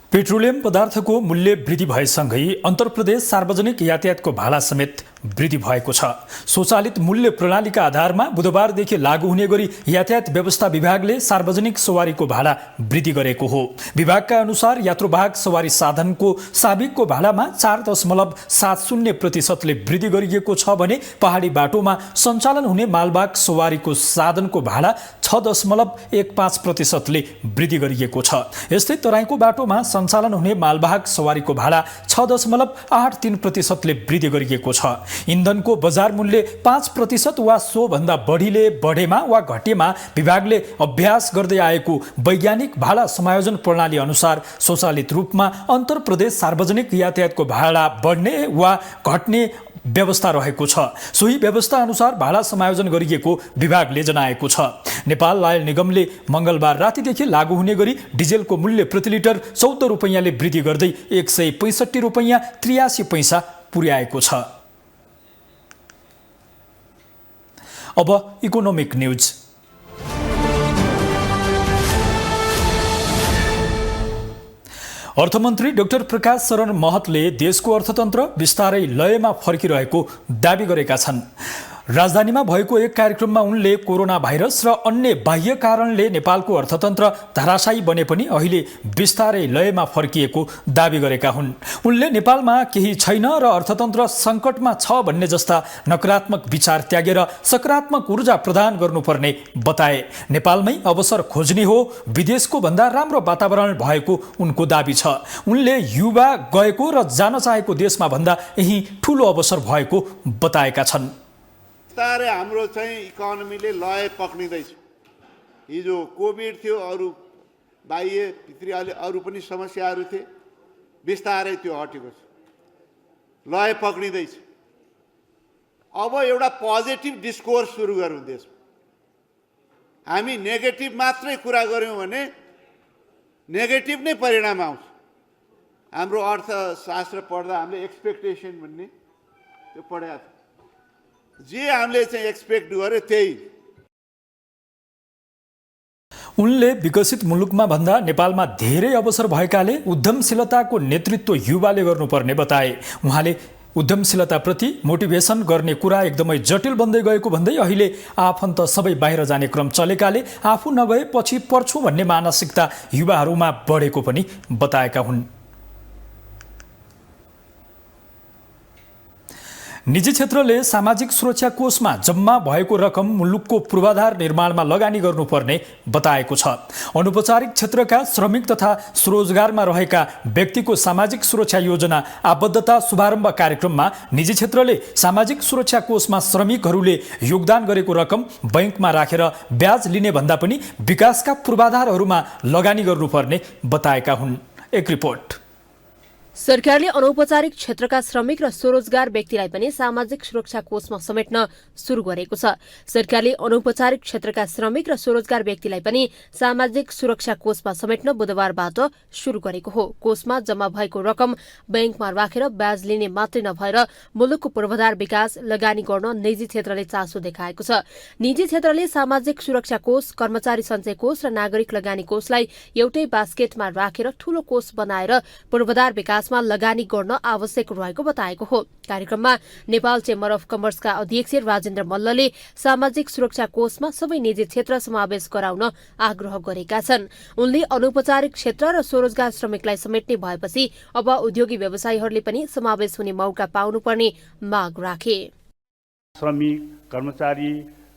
पेट्रोलियम पदार्थको मूल्य वृद्धि भएसँगै अन्तरप्रदेश सार्वजनिक यातायातको भाडा समेत वृद्धि भएको छ। स्वचालित मूल्य प्रणालीका आधारमा बुधबारदेखि लागू हुने गरी यातायात व्यवस्था विभागले सार्वजनिक सवारीको भाडा वृद्धि गरेको हो। विभागका अनुसार यात्रुवाहक सवारी साधनको साविकको भाडामा 4.70% वृद्धि गरिएको छ भने पहाडी बाटोमा सञ्चालन हुने मालवाहक सवारीको साधनको भाडा 6.15% वृद्धि गरिएको छ। यस्तै तराईको बाटोमा सञ्चालन हुने मालवाहक सवारीको भाडा 6.83% वृद्धि गरिएको छ। इन्धनको बजार मूल्य 5% वा सोभन्दा बढीले बढेमा वा घटेमा विभागले अभ्यास गर्दै आएको वैज्ञानिक भाडा समायोजन प्रणाली अनुसार स्वचालित रूपमा अन्तर प्रदेश सार्वजनिक यातायातको भाडा बढ्ने वा घट्ने व्यवस्था रहेको छ। सोही व्यवस्था अनुसार भाडा समायोजन गरिएको विभागले जनाएको छ। नेपाल लायल निगमले मंगलबार रातिदेखि लागू हुने गरी डिजेलको मूल्य प्रति लिटर 14 रुपैयाँले वृद्धि गर्दै 165 रुपैयाँ 83 पैसा पुर्याएको छ। अब इकोनोमिक न्यूज। अर्थमन्त्री डाक्टर प्रकाश शरण महतले देशको अर्थतन्त्र बिस्तारै लयमा फर्किरहेको दावी गरेका छन्। राजधानीमा भएको एक कार्यक्रममा उनले कोरोना भाइरस र अन्य बाह्य कारणले नेपालको अर्थतन्त्र धराशायी बने पनि अहिले बिस्तारै लयमा फर्किएको दावी गरेका हुन्। उनले नेपालमा केही छैन र अर्थतन्त्र सङ्कटमा छ भन्ने जस्ता नकारात्मक विचार त्यागेर सकारात्मक ऊर्जा प्रदान गर्नुपर्ने बताए। नेपालमै अवसर खोज्ने हो, विदेशको भन्दा राम्रो वातावरण भएको उनको दावी छ। उनले युवा गएको र जान चाहेको देशमा भन्दा यही ठूलो अवसर भएको बताएका छन्। बिस्तारै हाम्रो चाहिँ इकोनोमीले लय पक्रिँदैछ। हिजो कोभिड थियो, अरू बाह्य भित्री अरू पनि समस्याहरू थिए, बिस्तारै त्यो हटेको छ, लय पक्रिँदैछ। अब एउटा पोजिटिभ डिस्कोर्स सुरु गरौँ देशमा। हामी नेगेटिभ मात्रै कुरा गऱ्यौँ भने नेगेटिभ नै परिणाम आउँछ। हाम्रो अर्थशास्त्र पढ्दा हामीले एक्सपेक्टेसन भन्ने त्यो पढाएको थियो। जे हामीले चाहिँ एक्सपेक्ट गर्यो त्यही। उनले विकसित मुलुकमा भन्दा नेपालमा धेरै अवसर भएकाले उद्यमशीलताको नेतृत्व युवाले गर्नुपर्ने बताए। उहाँले उद्यमशीलताप्रति मोटिभेसन गर्ने कुरा एकदमै जटिल बन्दै गएको भन्दै अहिले आफन्त सबै बाहिर जाने क्रम चलेकाले आफू नगए पछि पर्छु भन्ने मानसिकता युवाहरूमा बढेको पनि बताएका हुन्। निजी क्षेत्रले सामाजिक सुरक्षा कोषमा जम्मा भएको रकम मुलुकको पूर्वाधार निर्माणमा लगानी गर्नुपर्ने बताएको छ। अनौपचारिक क्षेत्रका श्रमिक तथा स्वरोजगारमा रहेका व्यक्तिको सामाजिक सुरक्षा योजना आबद्धता शुभारम्भ कार्यक्रममा निजी क्षेत्रले सामाजिक सुरक्षा कोषमा श्रमिकहरूले योगदान गरेको रकम बैंकमा राखेर ब्याज लिने भन्दा पनि विकासका पूर्वाधारहरूमा लगानी गर्नुपर्ने बताएका हुन्। एक रिपोर्ट। सरकारले अनौपचारिक क्षेत्रका श्रमिक र स्वरोजगार व्यक्तिलाई पनि सामाजिक सुरक्षा कोषमा समेट्न शुरू गरेको छ। सरकारले अनौपचारिक क्षेत्रका श्रमिक र स्वरोजगार व्यक्तिलाई पनि सामाजिक सुरक्षा कोषमा समेट्न बुधबारबाट शुरू गरेको हो। कोषमा जम्मा भएको रकम बैंकमा राखेर ब्याज लिने मात्रै नभएर मुलुकको पूर्वाधार विकास लगानी गर्न निजी क्षेत्रले चासो देखाएको छ। निजी क्षेत्रले सामाजिक सुरक्षा कोष, कर्मचारी सञ्चय कोष र नागरिक लगानी कोषलाई एउटै बास्केटमा राखेर ठूलो कोष बनाएर पूर्वाधार विकास लगानी गर्न आवश्यक रहेको बताएको हो। कार्यक्रममा नेपाल चेम्बर अफ कमर्सका अध्यक्ष राजेन्द्र मल्लले सामाजिक सुरक्षा कोषमा सबै निजी क्षेत्र समावेश गराउन आग्रह गरेका छन्। उनले अनौपचारिक क्षेत्र र स्वरोजगार श्रमिकलाई समेट्ने भएपछि अब उद्योगी व्यवसायीहरूले पनि समावेश हुने मौका पाउनुपर्ने माग राखे। श्रमिक, कर्मचारी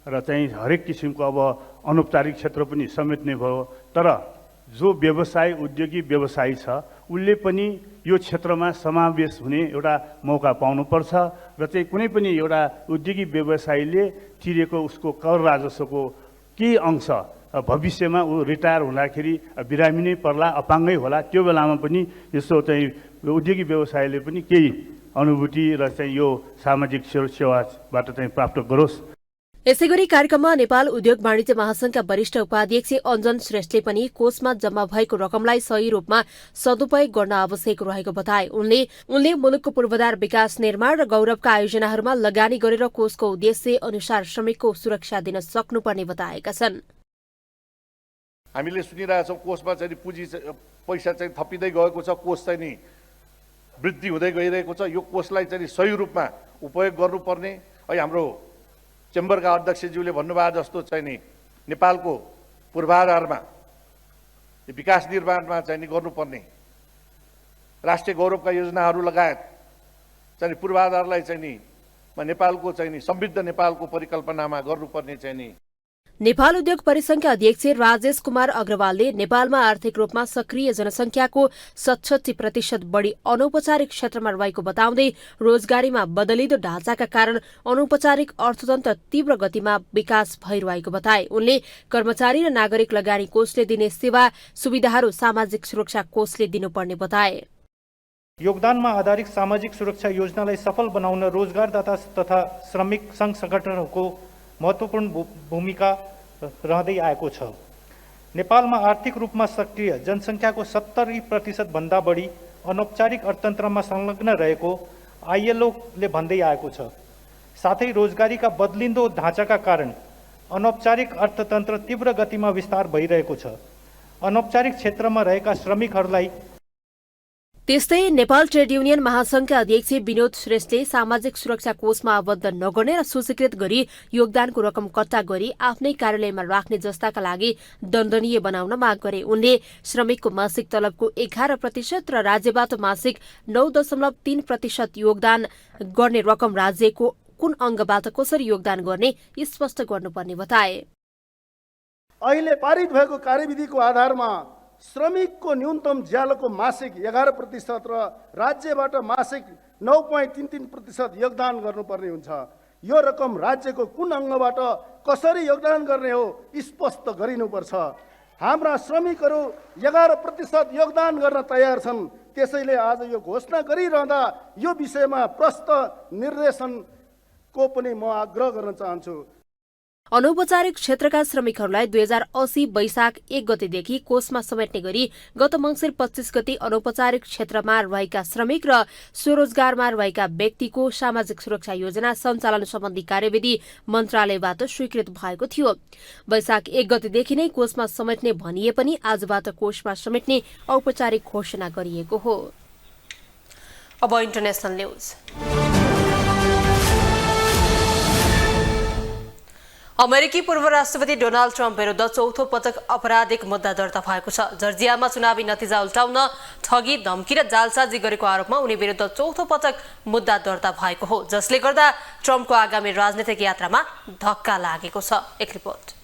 र चाहिँ हरेक किसिमको अब अनौपचारिक क्षेत्र पनि समेट्ने भयो। तर जो व्यवसाय उद्योगी व्यवसायी छ उसले पनि यो क्षेत्रमा समावेश हुने एउटा मौका पाउनुपर्छ र चाहिँ कुनै पनि एउटा उद्योगी व्यवसायीले तिरेको उसको कर राजस्वको केही अंश भविष्यमा ऊ रिटायर हुँदाखेरि बिरामी नै पर्ला, अपाङ्गै होला, त्यो बेलामा पनि यसो चाहिँ उद्योगी व्यवसायीले पनि केही अनुभूति र चाहिँ यो सामाजिक सेवाबाट चाहिँ प्राप्त गरोस्। यसैगरी कार्यक्रममा नेपाल उद्योग वाणिज्य महासंघका वरिष्ठ उपाध्यक्ष अञ्जन श्रेष्ठले पनि कोषमा जम्मा भएको रकमलाई सही रूपमा सदुपयोग गर्न आवश्यक रहेको बताए। उनले मुलुकको पूर्वाधार विकास निर्माण र गौरवका आयोजनाहरूमा लगानी गरेर कोषको उद्देश्य अनुसार श्रमिकको सुरक्षा दिन सक्नुपर्ने बताएका छन्। हामीले सुनिरहेछौँ कोषमा चाहिँ पुँजी पैसा चाहिँ थपिँदै गएको छ, कोष चाहिँ नि वृद्धि हुँदै गइरहेको छ। यो कोषलाई चाहिँ सही रूपमा उपयोग गर्नुपर्ने, अहिले हाम्रो चेम्बरका अध्यक्षज्यूले भन्नुभयो जस्तो चाहिँ नि नेपालको पूर्वाधारमा विकास निर्माणमा चाहिँ नि गर्नुपर्ने राष्ट्रिय गौरवका योजनाहरू लगायत चाहिँ पूर्वाधारलाई चाहिँ नि नेपालको चाहिँ नि समृद्ध नेपालको परिकल्पनामा गर्नुपर्ने चाहिँ नि। नेपाल उद्योग परिसंघका अध्यक्ष राजेश कुमार अग्रवालले नेपालमा आर्थिक रूपमा सक्रिय जनसंख्याको 67% बढ़ी अनौपचारिक क्षेत्रमा रहेको बताउँदै रोजगारीमा बदलिदो ढाँचाका कारण अनौपचारिक अर्थतन्त्र तीव्र गतिमा विकास भइरहेको बताए। उनले कर्मचारी र नागरिक लगानी कोषले दिने सेवा सुविधाहरू सामाजिक सुरक्षा कोषले दिनुपर्ने बताए। योगदानमा आधारित सामाजिक सुरक्षा योजनालाई सफल बनाउन रोजगारदाता तथा श्रमिक संघ संगठनहरूको महत्त्वपूर्ण भूमिका रहँदै आएको छ। नेपालमा आर्थिक रूपमा सक्रिय जनसङ्ख्याको 70% भन्दा बढी अनौपचारिक अर्थतन्त्रमा संलग्न रहेको आईएलओले भन्दै आएको छ। साथै रोजगारीका बदलिँदो ढाँचाका कारण अनौपचारिक अर्थतन्त्र तीव्र गतिमा विस्तार भइरहेको छ। अनौपचारिक क्षेत्रमा रहेका श्रमिकहरूलाई त्यस्तै नेपाल ट्रेड युनियन महासंघका अध्यक्ष विनोद श्रेष्ठले सामाजिक सुरक्षा कोषमा आबद्ध नगर्ने र सूचीकृत गरी योगदानको रकम कट्टा गरी आफ्नै कार्यालयमा राख्ने जस्ताका लागि दण्डनीय बनाउन माग गरे। उनले श्रमिकको मासिक तलबको 11% र राज्यबाट मासिक 9.3% योगदान गर्ने रकम राज्यको कुन अङ्गबाट कसरी योगदान गर्ने स्पष्ट गर्नुपर्ने बताए। अहिले पारित भएको कार्यविधिको आधारमा श्रमिकको न्यूनतम ज्यालोको मासिक 11% र राज्यबाट मासिक 9.33% योगदान गर्नुपर्ने हुन्छ। यो रकम राज्यको कुन अङ्गबाट कसरी योगदान गर्ने हो स्पष्ट गरिनुपर्छ। हाम्रा श्रमिकहरू 11% योगदान गर्न तयार छन्। त्यसैले आज यो घोषणा गरिरहँदा यो विषयमा प्रष्ट निर्देशनको पनि म आग्रह गर्न चाहन्छु। अनौपचारिक क्षेत्रका श्रमिकहरूलाई 2080 वैशाख 1 गतेदेखि कोषमा समेट्ने गरी गत मङ्सिर 25 गते अनौपचारिक क्षेत्रमा रहेका श्रमिक र स्वरोजगारमा रहेका व्यक्तिको सामाजिक सुरक्षा योजना सञ्चालन सम्बन्धी कार्यविधि मन्त्रालयबाट स्वीकृत भएको थियो। वैशाख 1 गतेदेखि नै कोषमा समेट्ने भनिए पनि आजबाट कोषमा समेट्ने औपचारिक घोषणा गरिएको हो। अब इन्टरनेशनल न्यूज। अमेरिकी पूर्व राष्ट्रपति डोनाल्ड ट्रम्प विरुद्ध चौथो पटक आपराधिक मुद्दा दर्ता भएको छ। जर्जियामा चुनावी नतिजा उल्टाउन ठगी, धम्की र जालसाजी गरेको आरोपमा उनी विरुद्ध चौथो पटक मुद्दा दर्ता भएको हो, जसले गर्दा ट्रम्पको आगामी राजनीतिक यात्रामा धक्का लागेको छ। एक रिपोर्ट।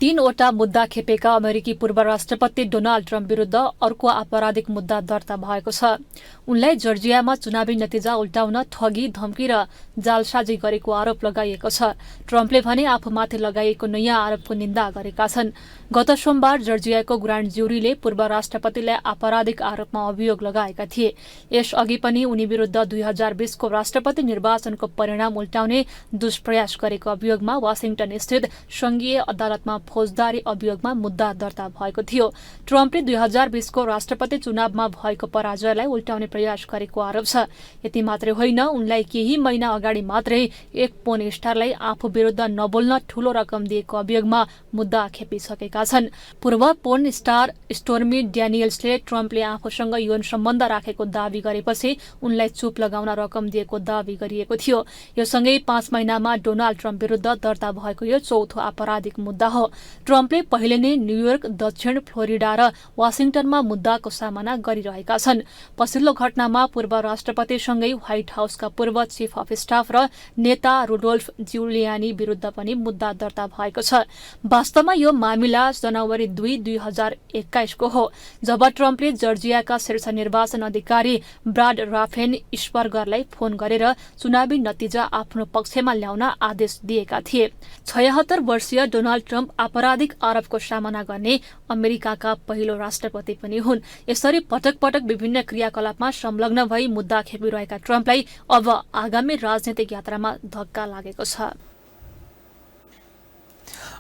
3वटा मुद्दा खेपेका अमेरिकी पूर्व राष्ट्रपति डोनाल्ड ट्रम्प विरुद्ध अर्को आपराधिक मुद्दा दर्ता भएको छ। उनलाई जर्जियामा चुनावी नतिजा उल्टाउन ठगी, धम्की र जालसाजी गरेको आरोप लगाइएको छ। ट्रम्पले भने आफूमाथि लगाइएको नयाँ आरोपको निन्दा गरेका छन्। गत सोमबार जर्जियाको ग्रान्ड ज्युरीले पूर्व राष्ट्रपतिलाई आपराधिक आरोपमा अभियोग लगाएका थिए। यसअघि पनि उनी विरुद्ध 2020 को राष्ट्रपति निर्वाचनको परिणाम उल्टाउने दुष्प्रयास गरेको अभियोगमा वाशिंटन स्थित संघीय अदालतमा फौजदारी अभियोगमा मुद्दा दर्ता भएको थियो। ट्रम्पले 2020 को राष्ट्रपति चुनावमा भएको पराजयलाई उल्टाउने प्रयास गरेको आरोप छ। यति मात्रै होइन, उनलाई केही महिना अगाडि मात्रै एक पोर्न स्टारलाई आफू विरुद्ध नबोल्न ठूलो रकम दिएको अभियोगमा मुद्दा खेपिसकेका छन्। पूर्व पोर्न स्टार स्टोर्मी ड्यानियल्सले ट्रम्पले आफूसँग यौन सम्बन्ध राखेको दावी गरेपछि उनलाई चुप लगाउन रकम दिएको दावी गरिएको थियो। यो सँगै 5 महिनामा डोनाल्ड ट्रम्प विरुद्ध दर्ता भएको यो चौथो आपराधिक मुद्दा हो। ट्रम्पले पहिले नै न्यूयोर्क, दक्षिण फ्लोरिडा र वाशिंटनमा मुद्दाको सामना गरिरहेका छन्। पछिल्लो घटनामा पूर्व राष्ट्रपतिसँगै व्हाइट हाउसका पूर्व चीफ अफ स्टाफ र नेता रुडोल्फ ज्युलियानी विरुद्ध पनि मुद्दा दर्ता भएको छ। वास्तवमा यो मामिला जनवरी 2, 2021 को हो, जब ट्रम्पले जर्जियाका शीर्ष निर्वाचन अधिकारी ब्राड राफेनस्बर्गरलाई फोन गरेर चुनावी नतिजा आफ्नो पक्षमा ल्याउन आदेश दिएका थिए। 76 वर्षीय डोनाल्ड ट्रम्प आपराधिक आरोपको सामना गर्ने अमेरिकाका पहिलो राष्ट्रपति पनि हुन्। यसरी पटक पटक विभिन्न क्रियाकलापमा संलग्न भई मुद्दा खेपिरहेका ट्रम्पलाई अब आगामी राजनीतिक यात्रामा धक्का लागेको छ।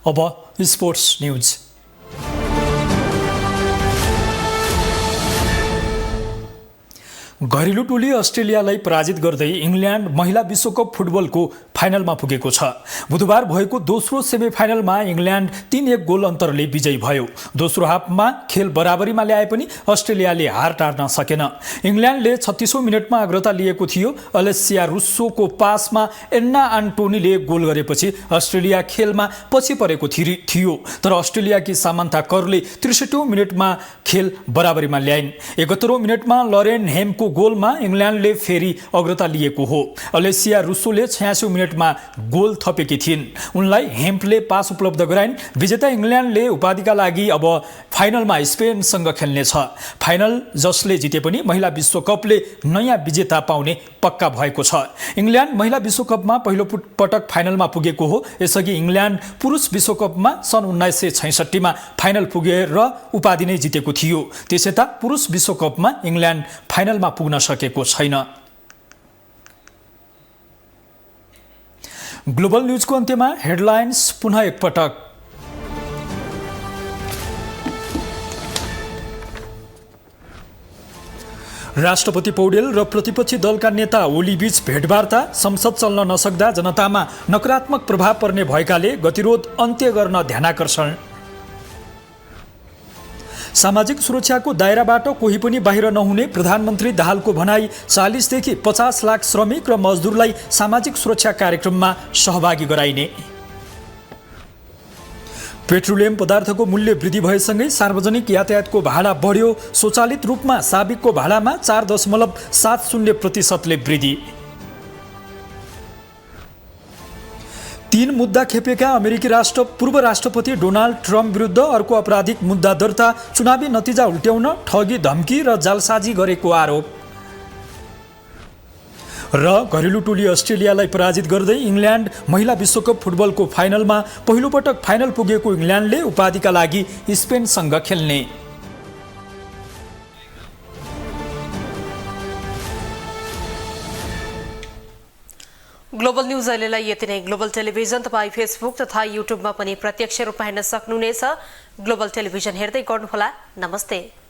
अब स्पोर्ट्स न्यूज। घरेलु टोली अस्ट्रेलियालाई पराजित गर्दै इङ्ल्यान्ड महिला विश्वकप फुटबलको फाइनलमा पुगेको छ। बुधबार भएको दोस्रो सेमिफाइनलमा इङ्ल्यान्ड 3-1 गोल अन्तरले विजयी भयो। दोस्रो हाफमा खेल बराबरीमा ल्याए पनि अस्ट्रेलियाले हार टार्न सकेन। इङ्ल्यान्डले 36औं मिनेटमा अग्रता लिएको थियो। अलेसिया रुस्सोको पासमा एन्ना आन्टोनीले गोल गरेपछि अस्ट्रेलिया खेलमा पछि परेको थियो, तर अस्ट्रेलियाकी सामन्था करले 63औं मिनेटमा खेल बराबरीमा ल्याइन्। 71औं मिनेटमा लरेन हेमको गोलमा इङ्ल्यान्डले फेरि अग्रता लिएको हो। अलेसिया रुस्सोले 86औं मिनेटमा गोल थपेकी थिइन्। उनलाई हेम्पले पास उपलब्ध गराइन्। विजेता इङ्ल्यान्डले उपाधिका लागि अब फाइनलमा स्पेनसँग खेल्नेछ। फाइनल जसले जिते पनि महिला विश्वकपले नयाँ विजेता पाउने पक्का भएको छ। इङ्ल्यान्ड महिला विश्वकपमा पहिलो पटक फाइनलमा पुगेको हो। यसअघि इङ्ल्यान्ड पुरुष विश्वकपमा सन् 1966मा फाइनल पुगेर उपाधि नै जितेको थियो। त्यसैता पुरुष विश्वकपमा इङ्ल्यान्ड फाइनलमा पुग्न सकेको छैन। ग्लोबल न्युजको अन्त्यमा हेडलाइन्स पुनः एकपटक। राष्ट्रपति पौडेल र प्रतिपक्षी दलका नेता ओली बीच भेटवार्ता। संसद चल्न नसक्दा जनतामा नकारात्मक प्रभाव पर्ने भएकाले गतिरोध अन्त्य गर्न ध्यानाकर्षण। सामाजिक सुरक्षाको दायराबाट कोही पनि बाहिर नहुने प्रधानमन्त्री दाहालको भनाई। 40 देखि 50 लाख श्रमिक र मजदुरलाई सामाजिक सुरक्षा कार्यक्रममा सहभागी गराइने। पेट्रोलियम पदार्थको मूल्य वृद्धि भएसँगै सार्वजनिक यातायातको भाडा बढ्यो। स्वचालित रूपमा साबिकको भाडामा 4.70% वृद्धि। 3 मुद्दा खेपेका अमेरिकी पूर्व राष्ट्रपति डोनाल्ड ट्रम्प विरुद्ध अर्को आपराधिक मुद्दा दर्ता। चुनावी नतिजा उल्ट्याउन ठगी धम्की र जालसाजी गरेको आरोप। र घरेलु टोली अस्ट्रेलियालाई पराजित गर्दै इङ्ल्यान्ड महिला विश्वकप फुटबलको फाइनलमा। पहिलो पटक फाइनल पुगेको इङ्ल्यान्डले उपाधिका लागि स्पेनसँग खेल्ने। ग्लोबल न्यूज अहिलेलाई यति नै। ग्लोबल टेलिभिजन तपाईँ फेसबुक तथा युट्युबमा पनि प्रत्यक्ष रूपमा हेर्न सक्नुहुनेछ। ग्लोबल टेलिभिजन हेर्दै गर्नुहोला। नमस्ते।